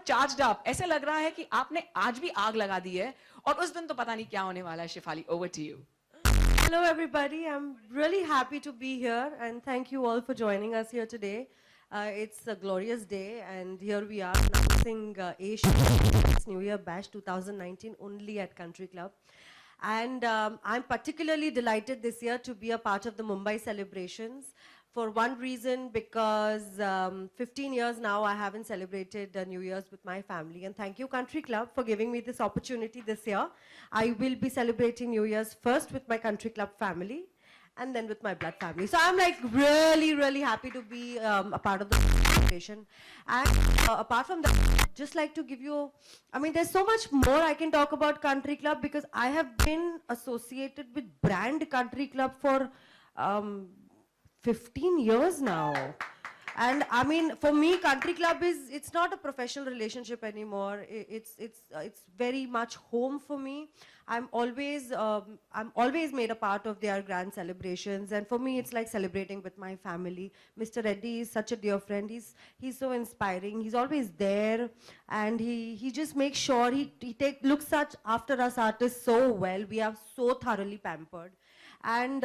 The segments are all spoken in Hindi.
चार्ज्ड अप, ऐसे लग रहा है कि आपने आज भी आग लगा दी है और उस दिन तो पता नहीं क्या होने वाला है। Shifali, over to you. Hello everybody, I'm really happy to be here and thank you all for joining us here today. It's a glorious day and here we are announcing Asia's New Year Bash 2019 only at Country Club. And I'm particularly delighted this year to be a part of the Mumbai celebrations. For one reason, because 15 years now I haven't celebrated New Year's with my family. And thank you Country Club for giving me this opportunity this year. I will be celebrating New Year's first with my Country Club family and then with my blood family. So I'm like really happy to be a part of the celebration. And apart from that, I'd just like to give you, I mean, there's so much more I can talk about Country Club because I have been associated with brand Country Club for 15 years now. And I mean, for me, country club it's not a professional relationship anymore. It's very much home for me. I'm always made a part of their grand celebrations, and for me, it's like celebrating with my family. Mr. Reddy is such a dear friend. He's so inspiring. He's always there, and he just makes sure he looks such after us artists so well. We are so thoroughly pampered, and.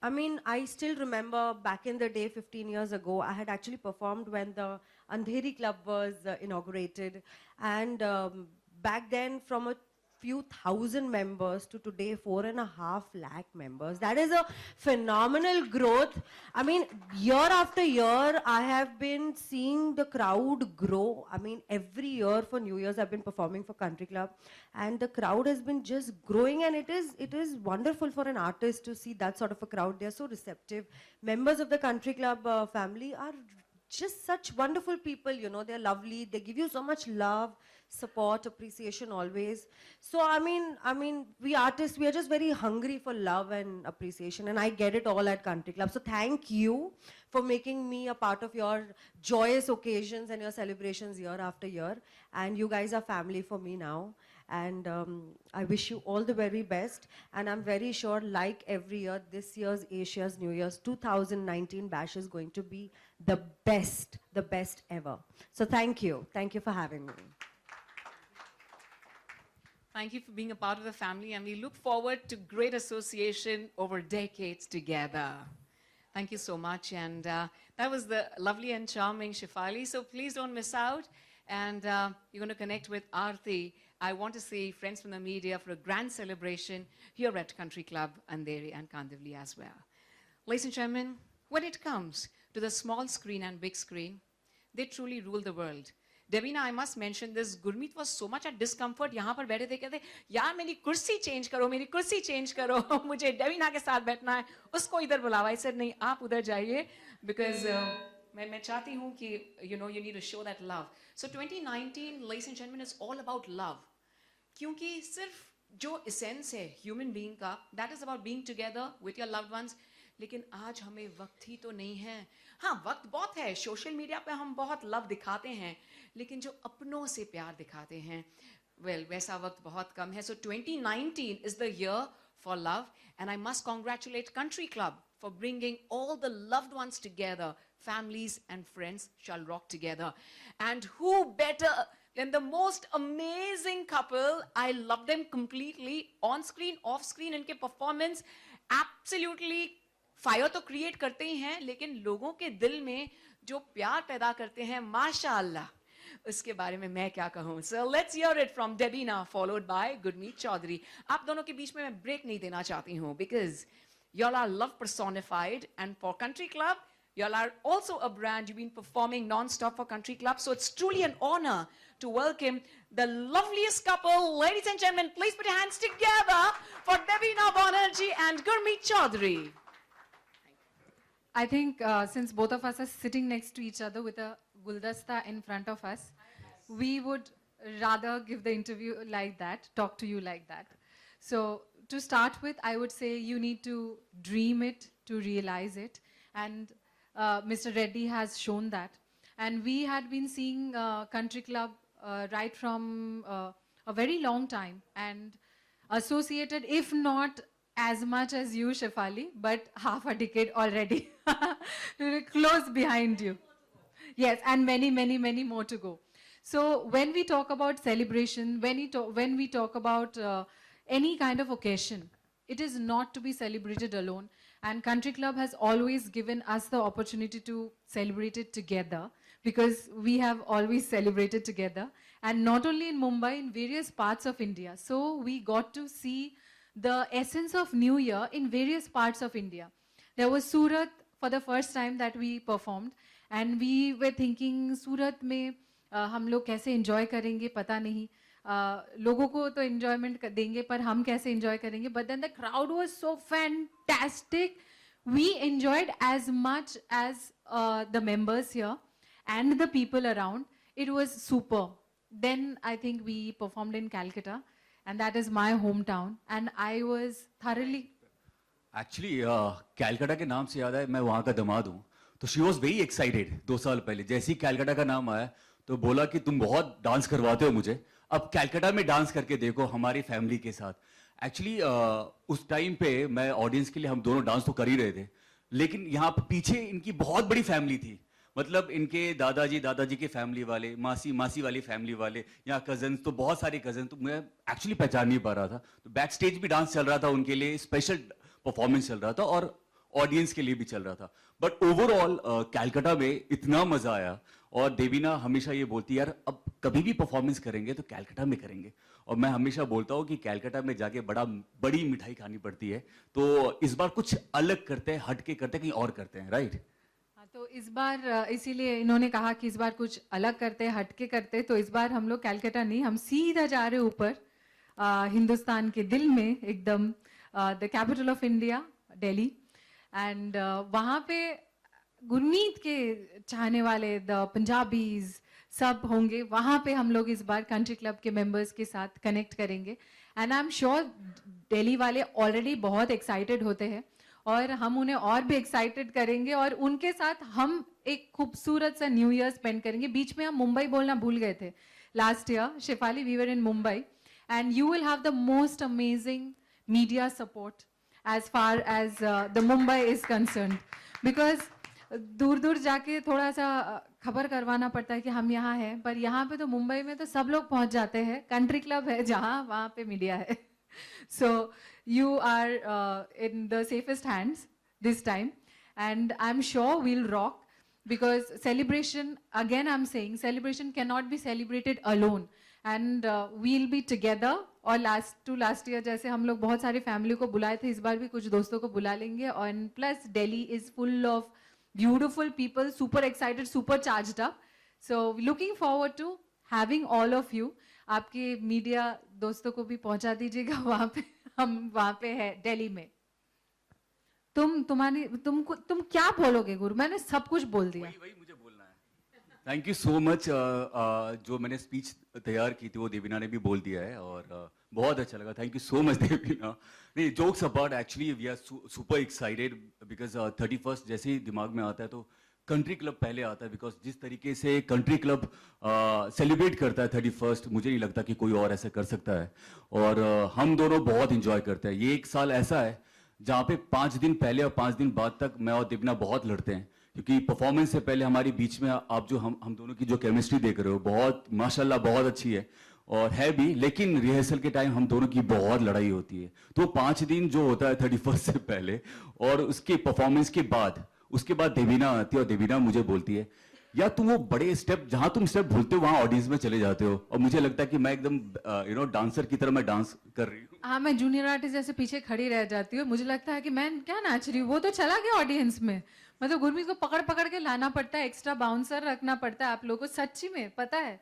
I mean, I still remember back in the day, 15 years ago, I had actually performed when the Andheri Club was inaugurated. And back then, from a few thousand members to today, 4.5 lakh members. That is a phenomenal growth. I mean, year after year, I have been seeing the crowd grow. I mean, every year for New Year's, I've been performing for Country Club. And the crowd has been just growing, and it is wonderful for an artist to see that sort of a crowd. They're so receptive. Members of the Country Club family are just such wonderful people, you know. They're lovely. They give you so much love, support, appreciation always. So I mean, we artists, we are just very hungry for love and appreciation, and I get it all at Country Club. So thank you for making me a part of your joyous occasions and your celebrations year after year. And you guys are family for me now. And I wish you all the very best. And I'm very sure, like every year, this year's Asia's New Year's 2019 bash is going to be the best ever. So thank you. Thank you for having me. Thank you for being a part of the family, and we look forward to great association over decades together. Thank you so much. And that was the lovely and charming Shefali. So please don't miss out. And you're going to connect with Aarti. I want to see friends from the media for a grand celebration here at Country Club, Andheri and Kandivali as well. Ladies and gentlemen, when it comes to the small screen and big screen, they truly rule the world. Devina, I must mention this. Gurmeet was so much at discomfort. यहाँ पर बैठे थे कहते यार मेरी कुर्सी चेंज करो, मेरी कुर्सी चेंज करो. मुझे डेविना के साथ बैठना है. उसको इधर बुलावा. I said नहीं, आप उधर जाइए because मैं चाहती हूँ कि you need to show that love. So 2019, ladies and gentlemen, is all about love. क्योंकि सिर्फ जो essence है human being का, that is about being together with your loved ones. लेकिन आज हमें वक्त ही तो नहीं है. हाँ, वक्त बहुत है. सोशल मीडिया पे हम बहुत लव दिखाते हैं, लेकिन जो अपनों से प्यार दिखाते हैं, well, वैसा वक्त बहुत कम है. So 2019 is the year for love, and I must congratulate Country Club for bringing all the loved ones together. Families and friends shall rock together. And who better than the most amazing couple? I love them completely, on screen, off screen. इनके performance absolutely फायर तो क्रिएट करते ही हैं, लेकिन लोगों के दिल में जो प्यार पैदा करते हैं, माशाअल्लाह, उसके बारे में मैं क्या कहूँ. So let's hear it from Debina, followed by Gurmeet Chaudhary. आप दोनों के बीच में मैं ब्रेक नहीं देना चाहती हूँ, because y'all are love personified, and for Country Club, y'all are also a brand. You've been performing non-stop for Country Club, so it's truly an honor to welcome the loveliest couple. Ladies and gentlemen, please put your hands together for Debina Banerjee and Gurmeet Chaudhary. I think since both of us are sitting next to each other with a guldasta in front of us, we would rather give the interview like that, talk to you like that. So to start with, I would say you need to dream it to realize it. And Mr. Reddy has shown that. And we had been seeing Country Club right from a very long time, and associated, if not as much as you, Shefali, but half a decade already. Close behind you. Yes, and many, many, many more to go. So when we talk about celebration, when we talk about any kind of occasion, it is not to be celebrated alone. And Country Club has always given us the opportunity to celebrate it together, because we have always celebrated together. And not only in Mumbai, in various parts of India. So we got to see the essence of New Year in various parts of India. There was Surat for the first time that we performed, and we were thinking, Surat में हम लोग कैसे enjoy करेंगे पता नहीं, लोगों को तो enjoyment देंगे पर हम कैसे enjoy करेंगे. But then the crowd was so fantastic. We enjoyed as much as the members here and the people around. It was super. Then I think we performed in Calcutta, and that is my hometown, and I was thoroughly. Actually, Calcutta के नाम से याद है मैं वहाँ का दामाद हूँ, तो शी वॉज वेरी एक्साइटेड 2 साल पहले जैसे ही कैलकाटा का नाम आया तो बोला कि तुम बहुत डांस करवाते हो मुझे, अब कैलकाटा में डांस करके देखो हमारी फैमिली के साथ। एक्चुअली उस टाइम पे मैं ऑडियंस के लिए हम दोनों डांस तो कर ही रहे थे, लेकिन यहाँ पे पीछे इनकी बहुत बड़ी फैमिली थी, मतलब इनके दादाजी के फैमिली वाले, मासी वाली फैमिली वाले, यहाँ कजन, तो बहुत सारे कजन, तो मैं एक्चुअली पहचान नहीं पा रहा था। तो बैक स्टेज भी डांस चल रहा था, उनके लिए स्पेशल परफॉर्मेंस चल रहा था और ऑडियंस के लिए भी चल रहा था। बट ओवरऑल कैलकाटा में इतना मजा आया, और देवीना हमेशा ये बोलती है यार अब कभी भी परफॉर्मेंस करेंगे तो कैलकाटा में करेंगे, और मैं हमेशा बोलता हूँ कि कैलकाटा में जाके बड़ी मिठाई खानी पड़ती है, तो इस बार कुछ अलग करते हैं, हट के करते हैं, कहीं और करते हैं, राइट? हाँ, तो इस बार इसीलिए इन्होंने कहा कि इस बार कुछ अलग करते, हटके करते, तो इस बार हम लोग कैलकाटा नहीं, हम सीधा जा रहे ऊपर हिंदुस्तान के दिल में एकदम, the capital of India, Delhi. And वहाँ पे गुरमीत के चाहने वाले, द पंजाबीज सब होंगे वहाँ पे। हम लोग इस बार कंट्री क्लब के मेंबर्स के साथ कनेक्ट करेंगे, and I am sure Delhi वाले ऑलरेडी बहुत एक्साइटेड होते हैं, और हम उन्हें और भी एक्साइटेड करेंगे, और उनके साथ हम एक खूबसूरत सा न्यू ईयर स्पेंड करेंगे। बीच में हम मुंबई बोलना भूल गए थे last year, Shefali, we were in Mumbai, and you will have the most amazing media support as far as the Mumbai is concerned, because दूर दूर जाके थोड़ा सा खबर करवाना पड़ता है कि हम यहाँ हैं, पर यहाँ पे तो मुंबई में तो सब लोग पहुँच जाते हैं, कंट्री क्लब है जहाँ, वहाँ पे मीडिया है। So you are in the safest hands this time, and I'm sure we'll rock, because celebration, again I'm saying, celebration cannot be celebrated alone, and we'll be together। और लास्ट ईयर जैसे हम लोग बहुत सारी फैमिली को बुलाए थे, इस बार भी कुछ दोस्तों को बुला लेंगे, और plus Delhi is full of beautiful people, super excited, super charged up, so looking forward to having all of you. आपके मीडिया दोस्तों को भी पहुंचा दीजिएगा वहाँ पे, हम वहाँ पे है दिल्ली में। तुम क्या बोलोगे गुरु? मैंने सब कुछ बोल दिया। वही मुझे बोलना है। Thank you so much. जो मैंने स्पीच तैयार की थी वो देवीना ने भी बोल दिया है, और बहुत अच्छा लगा। Thank you so much Debina. नहीं, jokes apart, actually we are super excited because 31st जैसे ही दिमाग में आता है तो कंट्री क्लब पहले आता है, बिकॉज जिस तरीके से कंट्री क्लब सेलिब्रेट करता है 31st, मुझे नहीं लगता कि कोई और ऐसा कर सकता है, और हम दोनों बहुत इंजॉय करते हैं। ये एक साल ऐसा है जहाँ पे 5 दिन पहले और 5 दिन बाद तक मैं और देवीना बहुत लड़ते हैं, क्योंकि परफॉर्मेंस से पहले हमारी बीच में आप जो हम दोनों की जो केमिस्ट्री देख रहे हो, बहुत माशाल्लाह बहुत अच्छी है और है भी, लेकिन रिहर्सल के टाइम हम दोनों की बहुत लड़ाई होती है। तो 5 दिन जो होता है 31st से पहले और उसके परफॉर्मेंस के बाद, उसके बाद देवीना आती है और देवीना मुझे बोलती है या तुम वो बड़े स्टेप, जहां तुम स्टेप भूलते हो वहां ऑडियंस में चले जाते हो, और मुझे लगता है कि मैं एकदम डांसर की तरह मैं डांस कर रही हूँ। हाँ, मैं जूनियर आर्टिस्ट जैसे पीछे खड़ी रह जाती हूँ, मुझे लगता है कि मैं क्या नाच रही हूँ, वो तो चला गया ऑडियंस में। मतलब गुरमीत को पकड़ पकड़ के लाना पड़ता है, एक्स्ट्रा बाउंसर रखना पड़ता है, आप लोगों को सच्ची में पता है।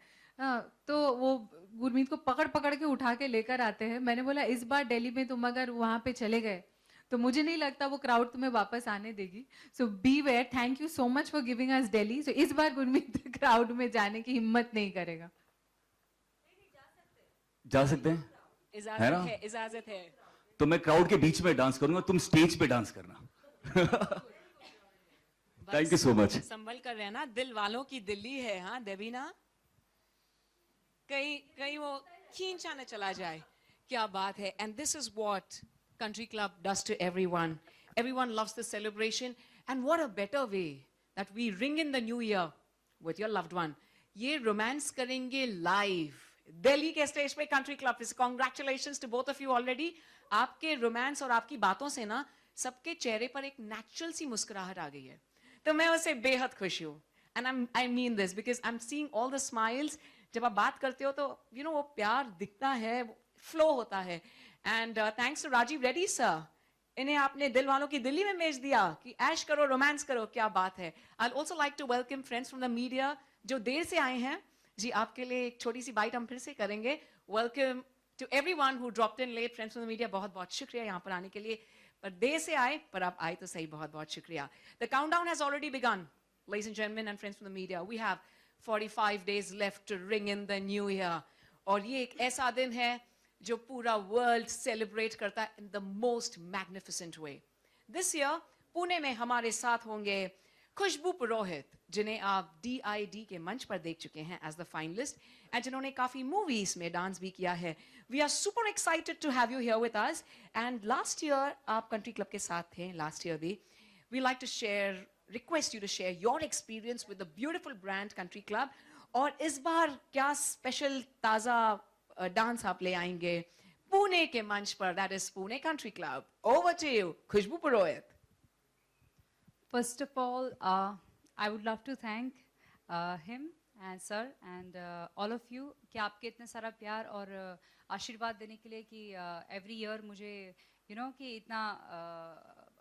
तो वो गुरमीत को पकड़ पकड़ के उठा के लेकर आते हैं। मैंने बोला इस बार दिल्ली में तुम अगर वहाँ पे चले गए तो मुझे नहीं लगता वो क्राउड तुम्हें वापस आने देगी। So beware, thank you so much for giving us Delhi. So इस बार गुरमीत क्राउड में जाने की हिम्मत नहीं करेगा। जा सकते हैं, है ना? इजाजत है। तो मैं क्राउड के बीच में डांस करूंगा, तुम स्टेज पे डांस करना। Thank you so much. संभल कर रहना, दिल वालों की दिल्ली है। हाँ देवीना, कहीं वो खींचा न चला जाए। क्या बात है। And this is what country club does to everyone. Everyone loves the celebration, and what a better way that we ring in the new year with your loved one. ये रोमांस करेंगे लाइव दिल्ली के स्टेज पे कंट्री क्लब पे। Congratulations to both of you already. आपके रोमांस और आपकी बातों से ना सबके चेहरे पर एक नेचुरल सी मुस्कुराहट आ गई है, तो मैं उससे बेहद खुश हूँ। And I mean this because I'm seeing all the smiles. जब आप बात करते हो तो वो प्यार दिखता है, फ्लो होता है। And thanks to Rajiv Reddy sir, इन्हें आपने दिल वालों की दिल्ली में भेज दिया कि ऐश करो, रोमांस करो। क्या बात है। I'd also like to welcome friends from the media जो देर से आए हैं। जी, आपके लिए एक छोटी सी बाइट हम फिर से करेंगे। Welcome to everyone who dropped in late, friends from the media, बहुत बहुत शुक्रिया यहाँ पर आने के लिए। पर देर से आए, पर आप आए तो सही, बहुत बहुत शुक्रिया। The countdown has already begun, ladies and gentlemen and friends from the media. We have 45 days left to ring in the new year. और ये एक ऐसा दिन है जो पूरा वर्ल्ड सेलिब्रेट करता है in the most magnificent way. This year Pune में हमारे साथ होंगे खुशबू पुरोहित, जिन्हें आप DID के मंच पर देख चुके हैं एज द फाइनलिस्ट एंड जिन्होंने काफी मूवीज में डांस भी किया है. We are super excited to have you here with us. And last year आप कंट्री क्लब के साथ थे, लास्ट ईयर भी. We like to share, request you to share your experience with the beautiful brand Country Club. और इस बार क्या स्पेशल ताजा डांस आप ले आएंगे पुणे के मंच पर, that is Pune Country Club. Over to you, Khushbu Purohit. First of all, I would love to thank him and sir and all of you कि आपके इतने सारा प्यार और आशीर्वाद देने के लिए कि every year मुझे कि इतना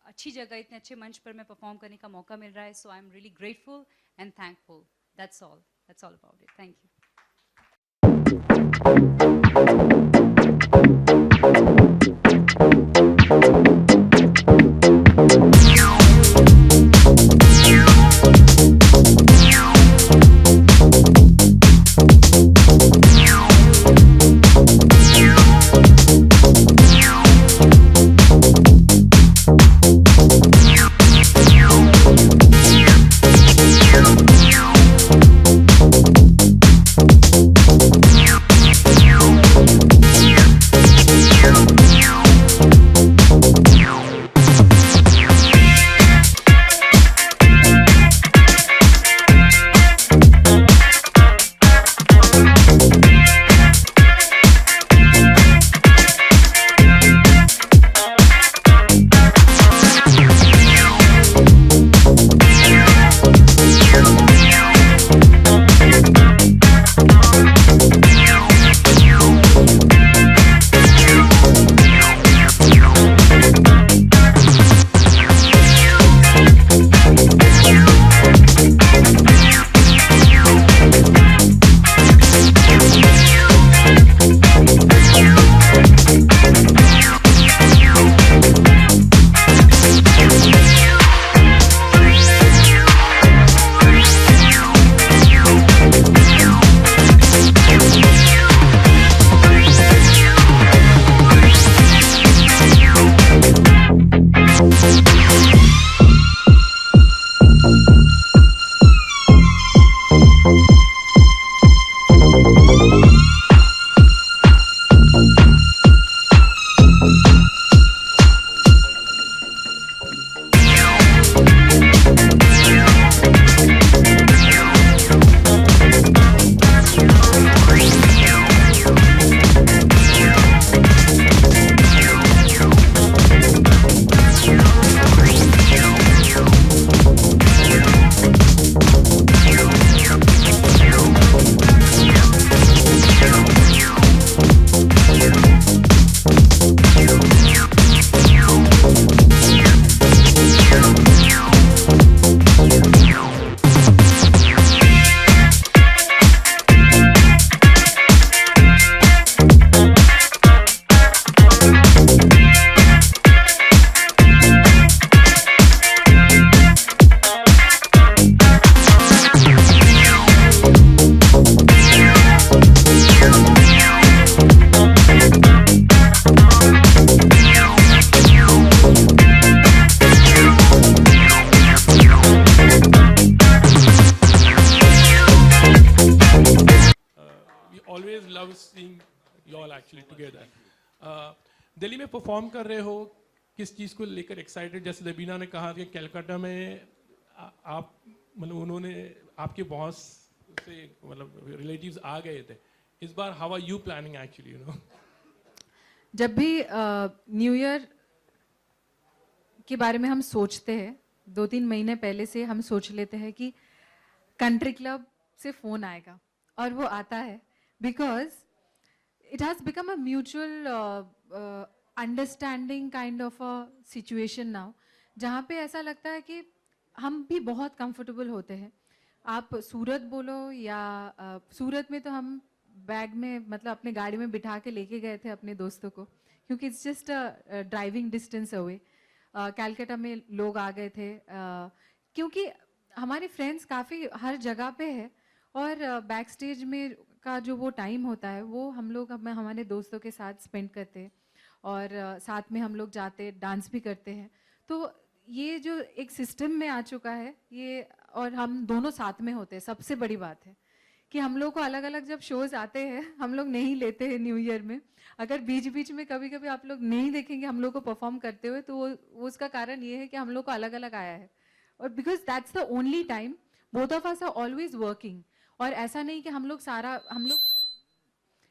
अच्छी जगह, इतने अच्छे मंच पर मैं परफॉर्म करने का मौका मिल रहा है. So I'm really grateful and thankful. That's all. That's all about it. Thank you. always love seeing you all actually together. Delhi में परफॉर्म कर रहे हो, किस चीज़ को लेकर एक्साइटेड? जैसे दबीना ने कहा कि कलकत्ता में आप मतलब उन्होंने आपके बॉस से मतलब रिलेटिव्स आ गए थे. इस बार how are you planning actually जब भी न्यू ईयर के बारे में हम सोचते हैं, 2-3 महीने पहले से हम सोच लेते हैं कि कंट्री क्लब से फ़ोन आएगा, और वो आता है because it has become a mutual understanding kind of a situation now, जहाँ पे ऐसा लगता है कि हम भी बहुत कंफर्टेबल होते हैं. आप सूरत बोलो या सूरत में तो हम बैग में मतलब अपने गाड़ी में बिठा के लेके गए थे अपने दोस्तों को, क्योंकि it's just driving distance away. Calcutta में लोग आ गए थे क्योंकि हमारे फ्रेंड्स काफ़ी हर जगह पे है, और बैक स्टेज में का जो वो टाइम होता है वो हम लोग हमारे दोस्तों के साथ स्पेंड करते हैं, और साथ में हम लोग जाते डांस भी करते हैं. तो ये जो एक सिस्टम में आ चुका है ये, और हम दोनों साथ में होते हैं, सबसे बड़ी बात है कि हम लोग को अलग अलग जब शोज आते हैं हम लोग नहीं लेते हैं न्यू ईयर में। अगर बीच बीच में कभी कभी आप लोग नहीं देखेंगे हम लोग को परफॉर्म करते हुए, तो वो उसका कारण ये है कि हम लोग को अलग अलग आया है, और because that's the only time both of us are always working. और ऐसा नहीं कि हम लोग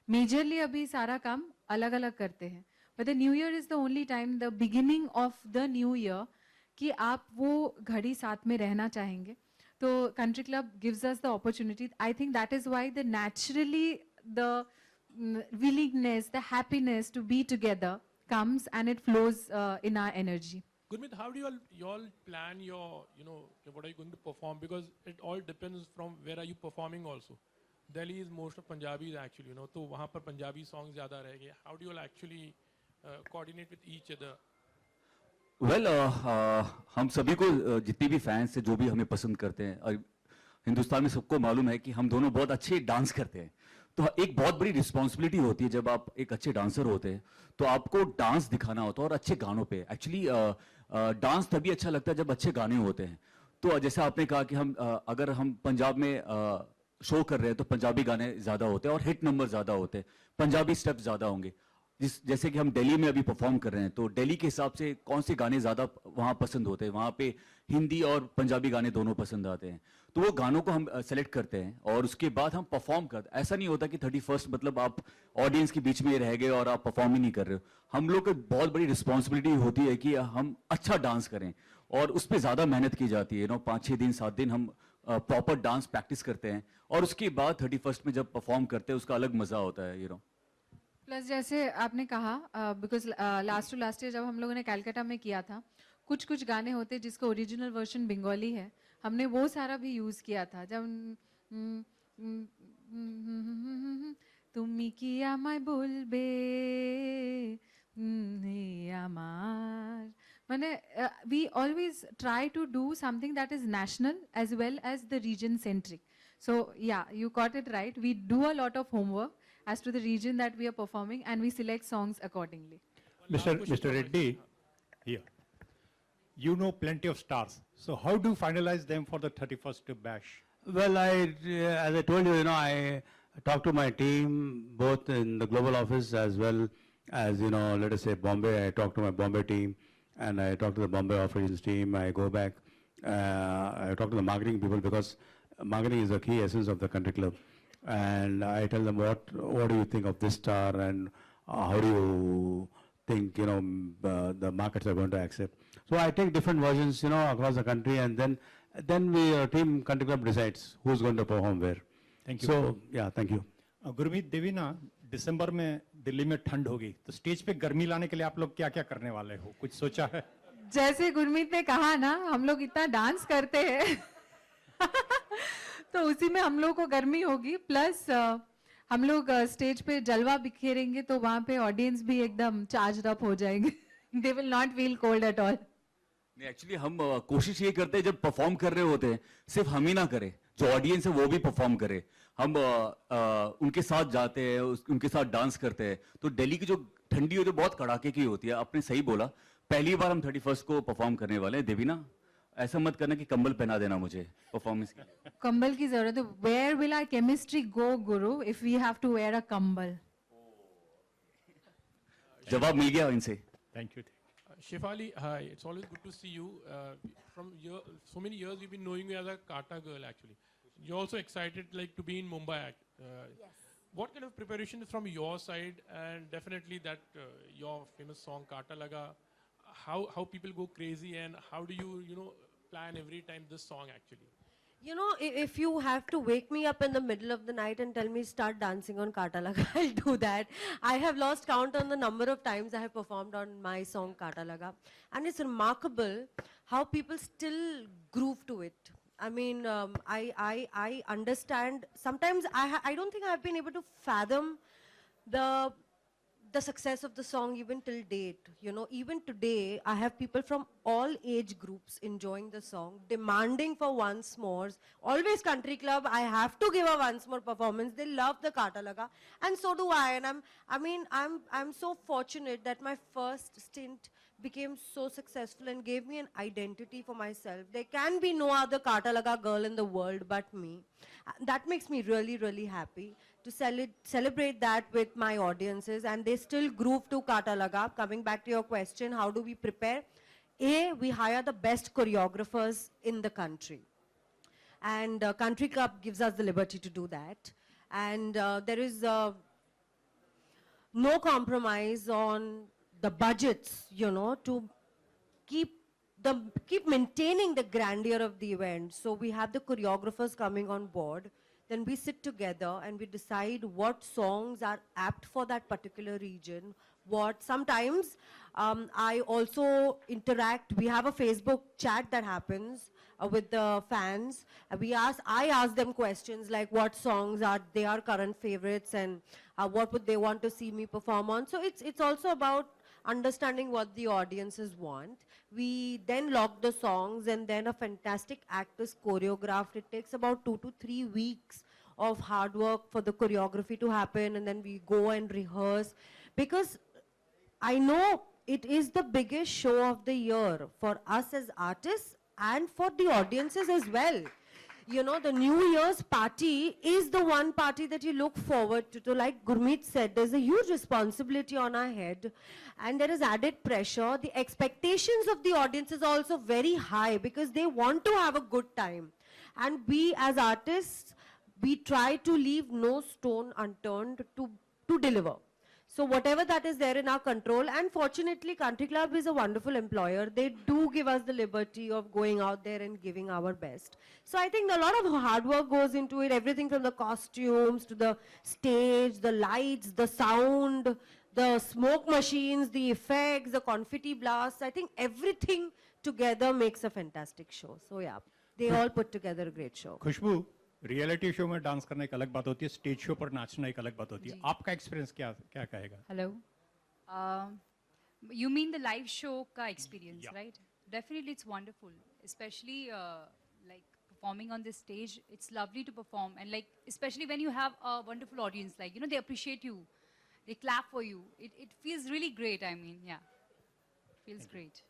मेजरली अभी सारा काम अलग अलग करते हैं, but the new year is the only time, the beginning of the new year, कि आप वो घड़ी साथ में रहना चाहेंगे। तो country club gives us the opportunity. I think that is why the naturally the willingness, the happiness to be together comes and it flows in our energy. Gurmeet, how do you all plan your, what are you going to perform? Because it all depends from where are you performing also. Delhi is most of Punjabis actually, तो वहाँ पर पंजाबी songs ज़्यादा रहेंगे. How do you all actually coordinate with each other? Well हम सभी को जितने भी फैंस हैं जो भी हमें पसंद करते हैं, और हिंदुस्तान में सबको मालूम है कि हम दोनों बहुत अच्छे डांस करते हैं। तो एक बहुत बड़ी रिस्पॉन्सिबिलिटी होती है जब आप एक अच्छे डांसर होते हैं, तो आपको डांस दिखाना होता है, और अच्छे गानों पे। एक्चुअली डांस तभी अच्छा लगता है जब अच्छे गाने होते हैं। तो जैसे आपने कहा कि अगर हम पंजाब में शो कर रहे हैं तो पंजाबी गाने ज़्यादा होते हैं और हिट नंबर ज़्यादा होते हैं, पंजाबी स्टेप्स ज़्यादा होंगे। जैसे कि हम दिल्ली में अभी परफॉर्म कर रहे हैं, तो दिल्ली के हिसाब से कौन से गाने ज़्यादा वहाँ पसंद होते हैं, वहाँ पे हिंदी और पंजाबी गाने दोनों पसंद आते हैं। तो वो गानों को हम सेलेक्ट करते हैं और उसके बाद हम परफॉर्म करते हैं। ऐसा नहीं होता कि 31st मतलब आप ऑडियंस के बीच में रह गए और आप परफॉर्म ही नहीं कर रहे हो। हम लोग को बहुत बड़ी रिस्पॉन्सिबिलिटी होती है कि हम अच्छा डांस करें, और उस पर ज़्यादा मेहनत की जाती है। 5-6 दिन 7 दिन हम प्रॉपर डांस प्रैक्टिस करते हैं, और उसके बाद 31st में जब परफॉर्म करते हैं उसका अलग मज़ा होता है। प्लस जैसे आपने कहा, because last to last year जब हम लोगों ने कलकत्ता में किया था, कुछ गाने होते जिसका ओरिजिनल वर्जन बंगाली है, हमने वो सारा भी यूज़ किया था। जब तुमी की आमाय बोलबे आमार, माने we always try to do something that is national as well as the region centric. So yeah, you got it right. We do a lot of homework as to the region that we are performing, and we select songs accordingly. Mr. Reddy, here. You know plenty of stars. So how do you finalize them for the 31st bash? Well, as I told you, I talked to my team both in the global office as well as, let us say Bombay. I talked to my Bombay team, and I talked to the Bombay operations team. I go back, I talk to the marketing people, because marketing is the key essence of the country club. And I tell them, what do you think of this star, and how do you think, the markets are going to accept. So I take different versions, across the country, and then team country club decides who's going to perform where. Thank you. So, yeah, thank you. Gurmeet Debina, दिसंबर में दिल्ली में ठंड होगी, तो स्टेज पे गर्मी लाने के लिए आप लोग क्या क्या करने वाले हो, कुछ सोचा है? जैसे गुरमीत ने कहा ना, हम लोग इतना डांस करते हैं तो उसी में हम लोग को गर्मी होगी, प्लस हम लोग स्टेज पे जलवा बिखेरेंगे तो वहाँ पे ऑडियंस भी एकदम चार्ज अप हो जाएंगे. They will not feel cold at all. नहीं, एक्चुअली हम कोशिश ये करते हैं जब परफॉर्म कर रहे होते हैं सिर्फ हम ही ना करें, जो ऑडियंस है वो भी परफॉर्म करे। हम उनके साथ जाते हैं, उनके साथ डांस करते हैं। तो दिल्ली की जो ठंडी होती है बहुत कड़ाके की होती है। आपने सही बोला, पहली बार हम 31st को परफॉर्म करने वाले हैं। देवीना, ऐसा मत करना कि कंबल पहना देना मुझे परफॉर्मेंस के लिए। कंबल की जरूरत है। Where will our chemistry go guru if we have to wear a kambal? जवाब मिल गया इनसे। Thank you. Shefali, hi. It's always good to see you. So many years we've been knowing you as a Kata girl, actually. You're also excited, to be in Mumbai. Yes. What kind of preparation is from your side, and definitely that your famous song Kata Laga? How people go crazy, and how do you plan every time this song actually? If you have to wake me up in the middle of the night and tell me start dancing on Kata Laga, I'll do that. I have lost count on the number of times I have performed on my song Kata Laga. And it's remarkable how people still groove to it. I mean, I understand. Sometimes I don't think I've been able to fathom the success of the song even till date. You know, even today, I have people from all age groups enjoying the song, demanding for once more. Always Country Club, I have to give a once more performance. They love the Kaata Laga, and so do I. And I'm so fortunate that my first stint became so successful and gave me an identity for myself. There can be no other Kaata Laga girl in the world but me. That makes me really, really happy to celebrate that with my audiences, and they still groove to Kaata Laga. Coming back to your question, how do we prepare? We hire the best choreographers in the country. And Country Club gives us the liberty to do that. And there is no compromise on the budgets, you know, to keep maintaining the grandeur of the event. So we have the choreographers coming on board. Then we sit together and we decide what songs are apt for that particular region. Sometimes I also interact. We have a Facebook chat that happens with the fans. I ask them questions like what songs are their current favorites and what would they want to see me perform on. So it's also about understanding what the audiences want. We then log the songs, and then a fantastic act is choreographed. It takes about 2 to 3 weeks of hard work for the choreography to happen, and then we go and rehearse. Because I know it is the biggest show of the year for us as artists and for the audiences as well. You know, the New Year's party is the one party that you look forward to. Like Gurmeet said, there's a huge responsibility on our head, and there is added pressure. The expectations of the audience is also very high because they want to have a good time. And we as artists, we try to leave no stone unturned to deliver. So whatever that is there in our control, and fortunately Country Club is a wonderful employer. They do give us the liberty of going out there and giving our best. So I think a lot of hard work goes into it, everything from the costumes to the stage, the lights, the sound, the smoke machines, the effects, the confetti blasts. I think everything together makes a fantastic show. So yeah, they all put together a great show. Khushboo, reality show में डांस करना एक अलग बात होती है, स्टेज शो पर नाचना एक अलग बात होती है. आपका एक्सपीरियंस क्या क्या कहेगा? Hello. You mean the live show ka experience, Yeah. right? Definitely, it's wonderful, especially like performing on this stage. It's lovely to perform, and like especially when you have a wonderful audience, like you know they appreciate you, they clap for you. It feels really great. I mean, yeah, feels great.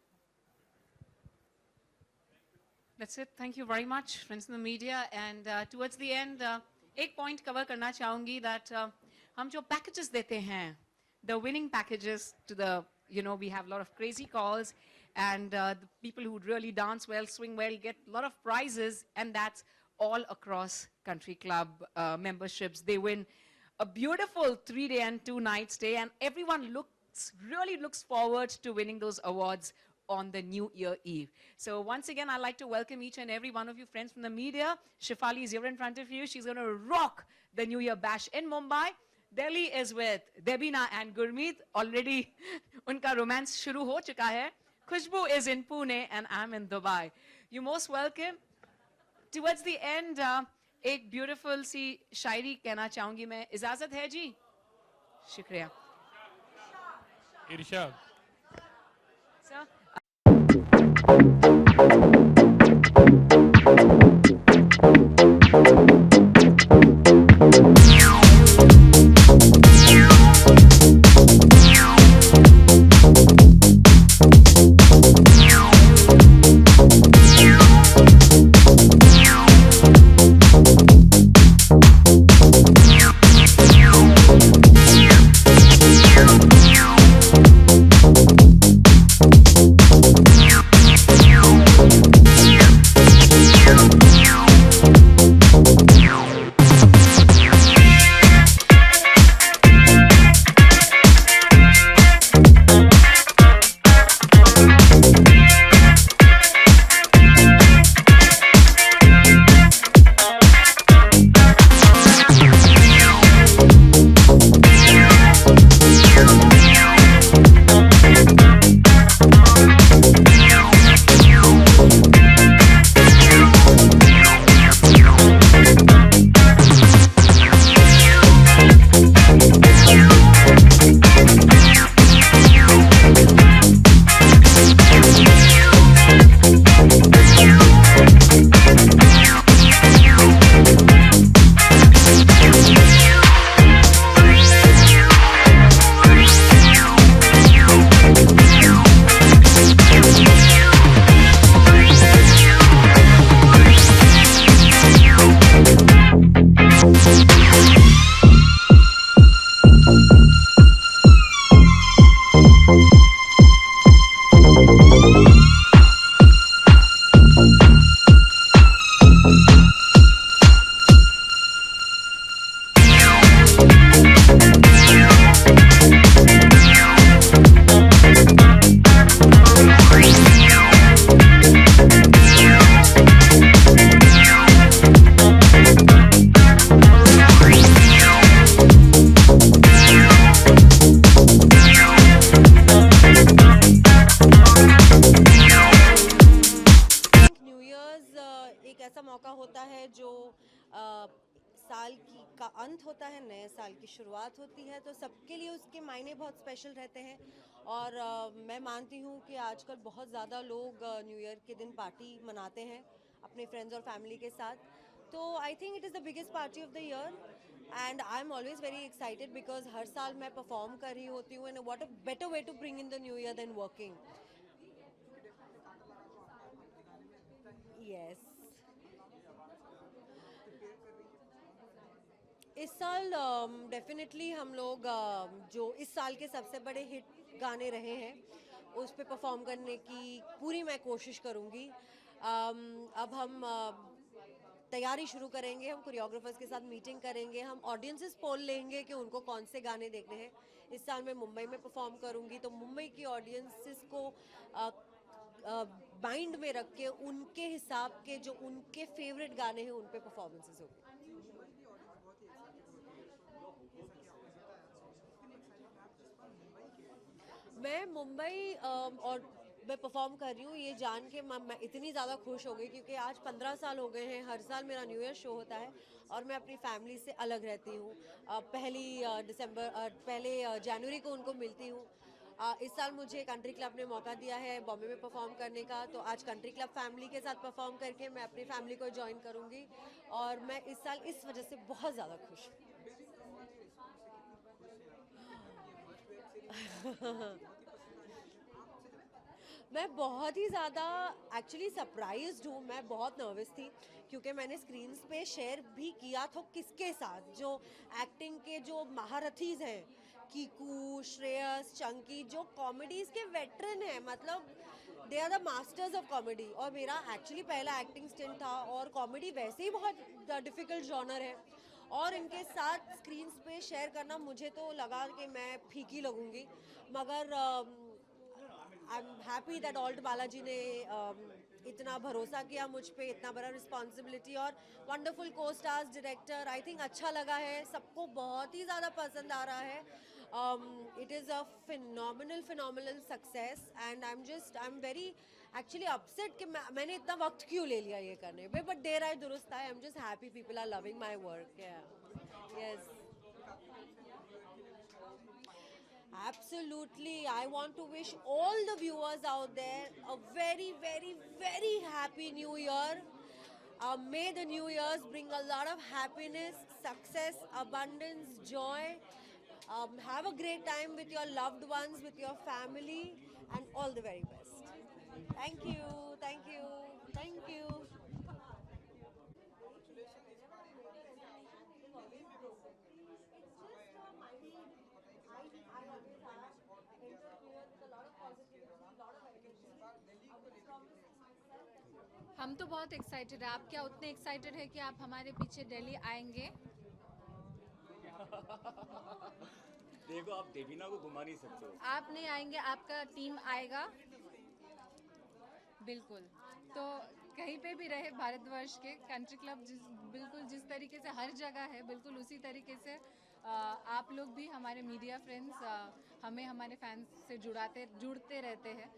That's it. Thank you very much, friends in the media. And towards the end, एक point cover करना चाहूँगी that हम जो packages देते हैं, the winning packages to the, you know, we have a lot of crazy calls, and the people who really dance well, swing well, get a lot of prizes, and that's all across Country Club memberships. They win a beautiful 3-day and 2-night stay, and everyone really looks forward to winning those awards on the New Year Eve. So once again, I'd like to welcome each and every one of you friends from the media. Shefali is here in front of you. She's going to rock the New Year Bash in Mumbai. Delhi is with Debina and Gurmeet. Already unka romance shuru ho chuka hai. Khushbu is in Pune and I'm in Dubai. You're most welcome. Towards the end, एक beautiful सी शायरी कहना चाहूँगी मैं. इजाज़त है जी? शुक्रिया. इरशाद. So होता है जो साल की का अंत होता है, नए साल की शुरुआत होती है, तो सबके लिए उसके मायने बहुत स्पेशल रहते हैं। और मैं मानती हूँ कि आजकल बहुत ज़्यादा लोग न्यू ईयर के दिन पार्टी मनाते हैं अपने फ्रेंड्स और फैमिली के साथ। तो I think it is the biggest party of the year and I am always very excited because हर साल मैं परफॉर्म कर रही होती हूँ and what a better way to bring in the new year then working. Yes, इस साल डेफिनेटली हम लोग जो इस साल के सबसे बड़े हिट गाने रहे हैं उस पे परफॉर्म करने की पूरी मैं कोशिश करूँगी। अब हम तैयारी शुरू करेंगे, हम कोरियोग्राफर्स के साथ मीटिंग करेंगे, हम ऑडियंसेस पोल लेंगे कि उनको कौन से गाने देखने हैं। इस साल मैं मुंबई में परफॉर्म करूँगी तो मुंबई की ऑडियंसेस को माइंड में रख के उनके हिसाब के जो उनके फेवरेट गाने हैं उन पे परफॉर्मेंसेस होंगे। मैं मुंबई और मैं परफॉर्म कर रही हूँ ये जान के मैं इतनी ज़्यादा खुश हो गई क्योंकि आज 15 साल हो गए हैं, हर साल मेरा न्यू ईयर शो होता है और मैं अपनी फैमिली से अलग रहती हूँ। पहले जनवरी को उनको मिलती हूँ। इस साल मुझे कंट्री क्लब ने मौका दिया है बॉम्बे में परफॉर्म करने का, तो आज कंट्री क्लब फैमिली के साथ परफॉर्म करके मैं अपनी फैमिली को ज्वाइन करूँगी और मैं इस साल इस वजह से बहुत ज़्यादा खुश हूँ। मैं बहुत ही ज़्यादा एक्चुअली सरप्राइज्ड हूँ, मैं बहुत नर्वस थी क्योंकि मैंने स्क्रीन्स पे शेयर भी किया था किसके साथ, जो एक्टिंग के जो महारथीज हैं, कीकू, श्रेयस, चंकी, जो कॉमेडीज़ के वेटरन हैं, मतलब they are the masters of comedy. और मेरा एक्चुअली पहला एक्टिंग स्टिंट था और कॉमेडी वैसे ही बहुत डिफ़िकल्ट जॉनर है और इनके साथ स्क्रीन्स पे शेयर करना मुझे तो लगा कि मैं फीकी लगूंगी, मगर I am happy that alt Balaji ने इतना भरोसा किया मुझ पे, इतना बड़ा रिस्पॉन्सिबिलिटी और वंडरफुल को स्टार्स, डायरेक्टर। आई थिंक अच्छा लगा है, सबको बहुत ही ज़्यादा पसंद आ रहा है। It is a phenomenal success and I am very actually upset कि मैंने इतना वक्त क्यों ले लिया ये करने पे, बट देर आए दुरुस्त आए। I am just happy people are loving my work. Yes, absolutely. I want to wish all the viewers out there a very, very, very happy new year. May the new years bring a lot of happiness, success, abundance, joy. Have a great time with your loved ones, with your family, and all the very best. Thank you, thank you, thank you. हम तो बहुत एक्साइटेड है। आप क्या उतने एक्साइटेड है कि आप हमारे पीछे दिल्ली आएंगे? देखो, आप देवीना को घुमा नहीं सकते हो। आप नहीं आएंगे, आपका टीम आएगा बिल्कुल। तो कहीं पे भी रहे भारतवर्ष के, कंट्री क्लब बिल्कुल जिस तरीके से हर जगह है, बिल्कुल उसी तरीके से आप लोग भी, हमारे मीडिया फ्रेंड्स, हमें हमारे फैंस से जोड़ते रहते हैं।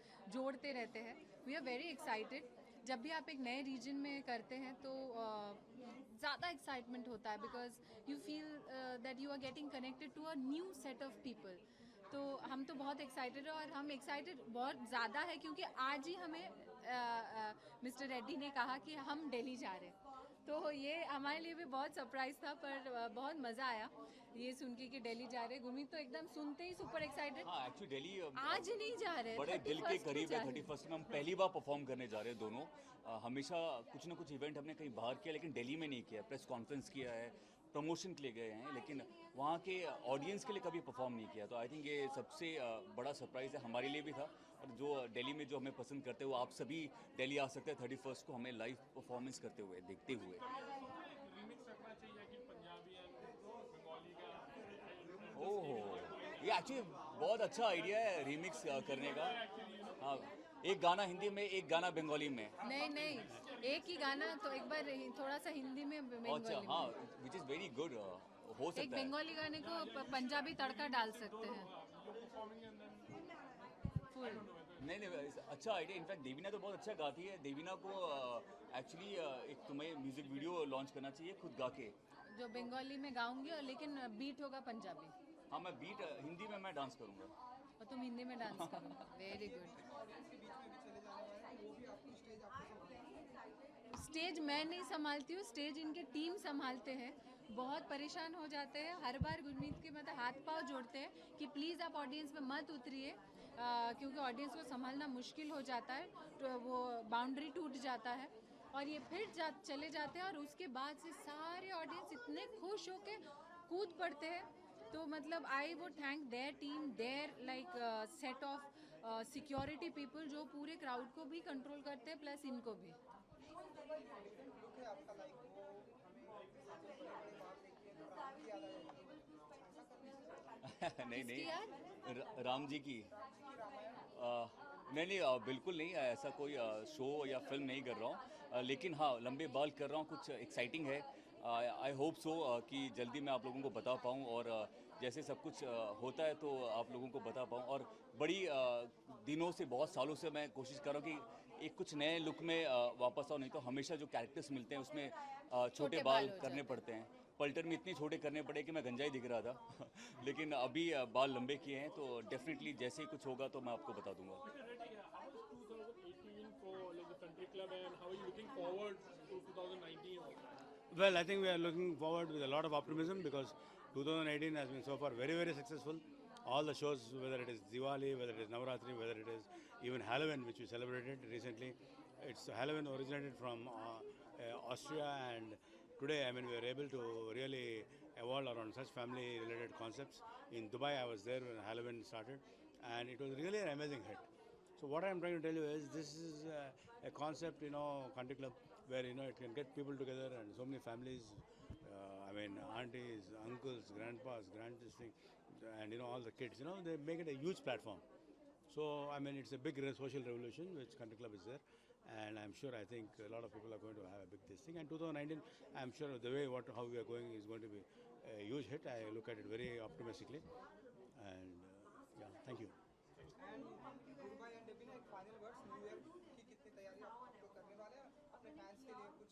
We are very excited. जब भी आप एक नए रीजन में करते हैं तो ज़्यादा एक्साइटमेंट होता है, because you feel that you are getting connected to a new set of people. तो हम तो बहुत एक्साइटेड है और हम एक्साइटेड बहुत ज़्यादा है क्योंकि आज ही हमें मिस्टर रेड्डी ने कहा कि हम दिल्ली जा रहे हैं। तो ये हमारे लिए भी बहुत सरप्राइज था, पर बहुत मज़ा आया ये सुन के कि दिल्ली जा रहे हैं। गुरमीत तो एकदम सुनते ही सुपर एक्साइटेड। हाँ, एक्चुअली दिल्ली आज नहीं जा रहे, बड़े दिल के 31st को करीब जा है। रहे हैं। 31st में हम पहली बार परफॉर्म करने जा रहे हैं दोनों। हमेशा कुछ ना कुछ इवेंट हमने कहीं बाहर किया, लेकिन दिल्ली में नहीं किया। प्रेस कॉन्फ्रेंस किया है, प्रमोशन के लिए गए हैं, लेकिन वहाँ के ऑडियंस के लिए कभी परफॉर्म नहीं किया। तो आई थिंक ये सबसे बड़ा सरप्राइज़ है, हमारे लिए भी था। और जो दिल्ली में जो हमें पसंद करते हुए, आप सभी दिल्ली आ सकते हैं 31st को हमें लाइव परफॉर्मेंस करते हुए, देखते हुए। ओह, ये एक्चुअली बहुत अच्छा आइडिया है रीमिक्स करने का। हाँ, एक गाना हिंदी में, एक गाना बंगाली में। नहीं, एक ही गाना, तो एक बार थोड़ा सा हिंदी में, अच्छा, बंगाली हाँ, में। Which is very good. हो एक सकता है। बंगाली गाने को पंजाबी तड़का डाल सकते हैं फुल। नहीं नहीं, अच्छा आइडिया। इनफैक्ट देवीना तो बहुत अच्छा गाती है। देवीना को एक्चुअली एक तुम्हें म्यूजिक वीडियो लॉन्च करना चाहिए खुद गा के। जो बंगाली में गाऊंगी और लेकिन बीट होगा पंजाबी हाँ, मैं बीट हिंदी में मैं डांस करूँगा। और तुम हिंदी में डांस करो। Very good. स्टेज मैं नहीं संभालती हूँ, स्टेज इनके टीम संभालते हैं। बहुत परेशान हो जाते हैं हर बार गुरमीत के, मतलब हाथ पांव जोड़ते हैं कि प्लीज़ आप ऑडियंस में मत उतरिए, क्योंकि ऑडियंस को संभालना मुश्किल हो जाता है, तो वो बाउंड्री टूट जाता है और ये फिर चले जाते हैं और उसके बाद से सारे ऑडियंस इतने खुश होके कूद पड़ते हैं। तो मतलब I would thank their team, their like set of security people जो पूरे क्राउड को भी कंट्रोल करते हैं प्लस इनको भी। नहीं किसकी याद? राम जी की। नहीं नहीं, बिल्कुल नहीं, ऐसा कोई शो या फिल्म नहीं कर रहा हूँ। लेकिन हाँ, लंबे बाल कर रहा हूँ, कुछ एक्साइटिंग है। आई होप सो कि जल्दी मैं आप लोगों को बता पाऊँ, और जैसे सब कुछ होता है तो आप लोगों को बता पाऊँ। और बड़ी दिनों से, बहुत सालों से मैं कोशिश कर रहा हूँ कि एक कुछ नए लुक में वापस आऊँ। नहीं तो हमेशा जो कैरेक्टर्स मिलते हैं उसमें छोटे बाल बाल हो करने जाते पड़ते हैं। पल्टर में इतने छोटे करने पड़े कि मैं गंजाई दिख रहा था लेकिन अभी बाल लंबे किए हैं, तो डेफिनेटली जैसे ही कुछ होगा तो मैं आपको बता दूंगा। How was 2018 for like the country club, and how are you looking forward to 2019 also? Well, I think we are looking forward with a lot of optimism because 2018 has been so far very, very successful. All the shows, whether it is Diwali, whether it is Navaratri, whether it is even Halloween, which we celebrated recently, it's Halloween originated from Austria, and today, I mean, we were able to really evolve around such family-related concepts. In Dubai, I was there when Halloween started, and it was really an amazing hit. So what I'm trying to tell you is this is a concept, country club, where, it can get people together and so many families, I mean, aunties, uncles, grandpas, grandchildren, and, all the kids, they make it a huge platform. So, I mean, it's a big social revolution, which country club is there. And I'm sure, I think a lot of people are going to have a big this thing. And 2019, I'm sure the way how we are going is going to be a huge hit. I look at it very optimistically. And yeah, thank you. And गुरबाई एंड डेबिना, एक फाइनल वर्ड्स, न्यू ईयर की कितनी तैयारी आप लोग करने वाले हैं अपने फैंस के लिए? कुछ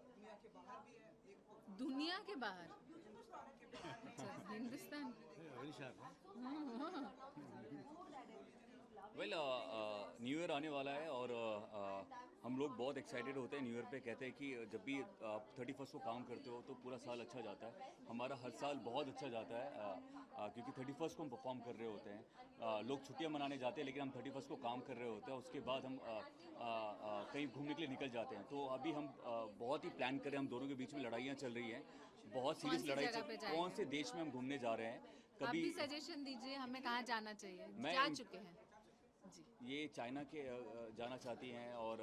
दुनिया के बाहर भी है, एक दुनिया के बाहर, हिंदुस्तान के बाहर अच्छा Hindustan. Very sharp. Well, new year आने वाला है और हम लोग बहुत एक्साइटेड होते हैं न्यू ईयर पे। कहते हैं कि जब भी आप 31st को काम करते हो तो पूरा साल अच्छा जाता है। हमारा हर साल बहुत अच्छा जाता है क्योंकि 31st को हम परफॉर्म कर रहे होते हैं। लोग छुट्टियां मनाने जाते हैं लेकिन हम 31st को काम कर रहे होते हैं। उसके बाद हम कहीं घूमने के लिए निकल जाते हैं। तो अभी हम बहुत ही प्लान कर रहे हैं। हम दोनों के बीच में लड़ाइयाँ चल रही हैं, बहुत सीरियस कौन सी जगह पे जाएंगे? कौन से देश में हम घूमने जा रहे हैं। आप भी सजेशन दीजिए हमें कहाँ जाना चाहिए, मैं जा चुके हैं जी। ये चाइना के जाना चाहती हैं और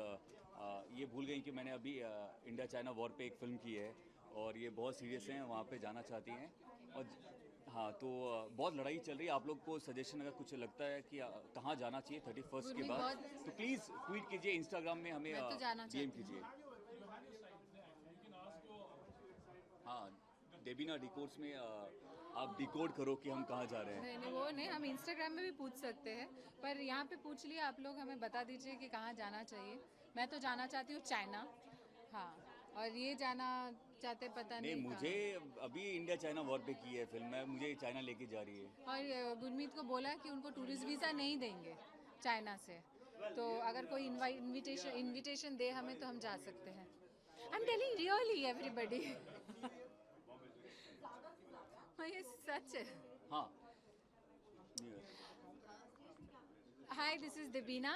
ये भूल गई कि मैंने अभी इंडिया चाइना वॉर पे एक फिल्म की है और ये बहुत सीरियस हैं, वहाँ पे जाना चाहती हैं। और हाँ, तो बहुत लड़ाई चल रही है। आप लोग को सजेशन अगर कुछ लगता है कि कहाँ जाना चाहिए 31st के बाद, तो प्लीज़ ट्वीट कीजिए, इंस्टाग्राम में हमें मैं तो जाना डीएम चाहती कीजिए। हाँ, डेबिना डिकोड्स में आप डिकोड करो कि हम कहाँ जा रहे हैं। नहीं नहीं, वो नहीं, हम इंस्टाग्राम में भी पूछ सकते हैं, पर यहाँ पे पूछ लिए आप लोग, हमें बता दीजिए कि कहाँ जाना चाहिए। मैं तो जाना चाहती हूँ चाइना, हाँ, और ये जाना चाहते पता नहीं मुझे अभी इंडिया चाइना वॉर पे की है फिल्म है, मुझे चाइना लेके जा रही है। और गुरमीत को बोला कि उनको टूरिस्ट वीज़ा नहीं देंगे चाइना से, तो अगर कोई इनविटेशन दे हमें तो हम जा सकते हैं। I am telling really everybody, ये सच है। हाँ, hi, this is Debina.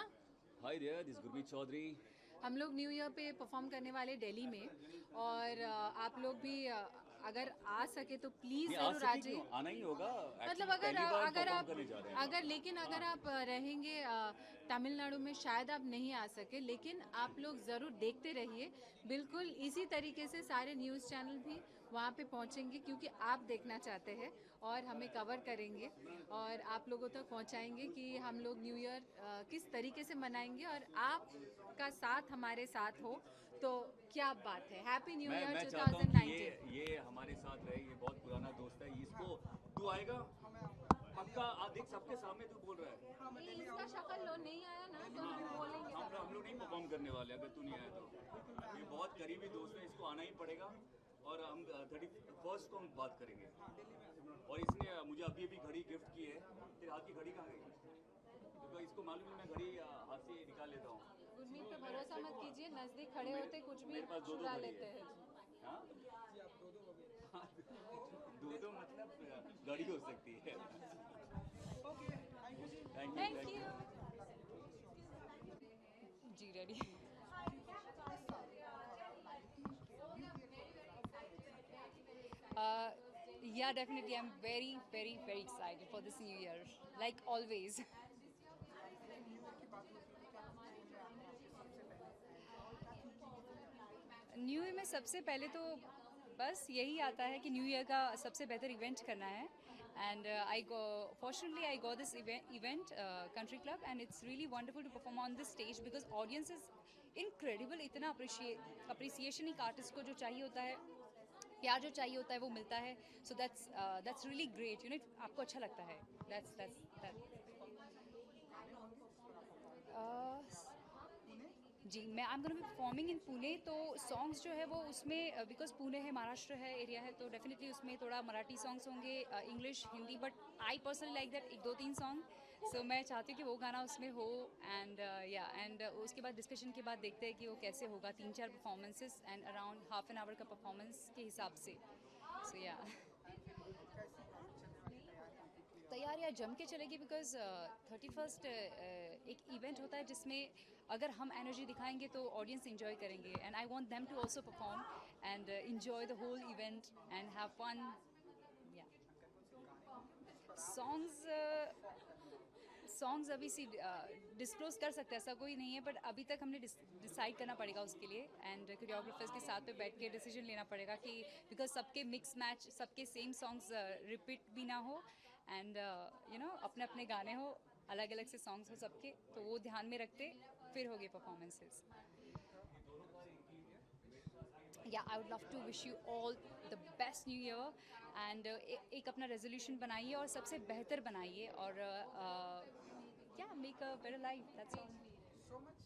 Hi there, this Gurmeet Choudhary. हम लोग न्यू ईयर पे परफॉर्म करने वाले दिल्ली में, और आप लोग भी अगर आ सके तो प्लीज़ ज़रूर आ जाइए। आना ही होगा, मतलब अगर आप रहेंगे तमिलनाडु में, शायद आप नहीं आ सके, लेकिन आप लोग ज़रूर देखते रहिए। बिल्कुल इसी तरीके से सारे न्यूज़ चैनल भी वहाँ पे पहुँचेंगे, क्योंकि आप देखना चाहते हैं और हमें कवर करेंगे और आप लोगों तक पहुँचाएंगे कि हम लोग न्यू ईयर किस तरीके से मनाएंगे, और आपका साथ हमारे साथ हो तो क्या बात है। हैप्पी न्यू ईयर मैं चाहता हूँ कि 2019। ये हमारे साथ रहे, ये बहुत पुराना दोस्त है। इसको तू आएगा? पक्का आप देख सबके सामने तू बोल रहा है ये इसका शक्ल लो नहीं आया ना तो हम बोलेंगे हम लोग नहीं परफॉर्म करने वाले अगर तू नहीं आया तो ये बहुत करीबी दोस्त है इसको आना ही पड़ेगा और हम 31st को हम बात करेंगे और इसने मुझे अभी अभी घड़ी गिफ्ट की है तेरे हाथ की घड़ी कहाँ गई तो इसको मालूम है मैं घड़ी हाथ से निकाल लेता हूँ गुरमीत पे भरोसा मत कीजिए नजदीक खड़े होते कुछ भी मेरे पास दो चुरा घड़ी लेते है। हैं हाँ? दो मतलब घड़ी हो सकती है थैंक थैंक यू यू जी ready Yeah, definitely. I'm very, very, very excited for this new year, like always. New year में सबसे पहले तो बस यही आता है कि न्यू ईयर का सबसे बेहतर इवेंट करना है and fortunately I got this event country club and it's really wonderful to perform on this stage because audience is incredible इतना appreciation एक आर्टिस्ट को जो चाहिए होता है प्यार जो चाहिए होता है वो मिलता है सो that's really great you know आपको अच्छा लगता है that जी मैं I am gonna be performing in Pune तो सॉन्ग्स जो है वो उसमें बिकॉज पुणे है महाराष्ट्र है एरिया है तो डेफिनेटली उसमें थोड़ा मराठी सॉन्ग्स होंगे English Hindi but I personally like that 2-3 song so मैं चाहती हूँ कि वो गाना उसमें हो एंड एंड उसके बाद डिस्कशन के बाद देखते हैं कि वो कैसे होगा 3-4 performances and around half an hour का परफॉर्मेंस के हिसाब से सो या तैयारियाँ जम के चलेगी बिकॉज 31st एक इवेंट होता है जिसमें अगर हम एनर्जी दिखाएंगे तो ऑडियंस इंजॉय करेंगे and I want them to also perform and enjoy the whole event and have fun या सॉन्ग्स अभी सी डिस्क्लोज कर सकते हैं ऐसा कोई नहीं है बट अभी तक हमने डिसाइड करना पड़ेगा उसके लिए एंड कोरियोग्राफर्स के साथ में बैठ के डिसीजन लेना पड़ेगा कि बिकॉज सबके मिक्स मैच सबके सेम सॉन्ग्स रिपीट भी ना हो एंड यू नो अपने अपने गाने हो अलग अलग से सॉन्ग्स हो सबके तो वो ध्यान में रखते फिर होगी परफॉर्मेंसेस या I would love to wish you all the best new year and एक अपना रेजोल्यूशन बनाइए और सबसे बेहतर बनाइए और या make a better life that's all so much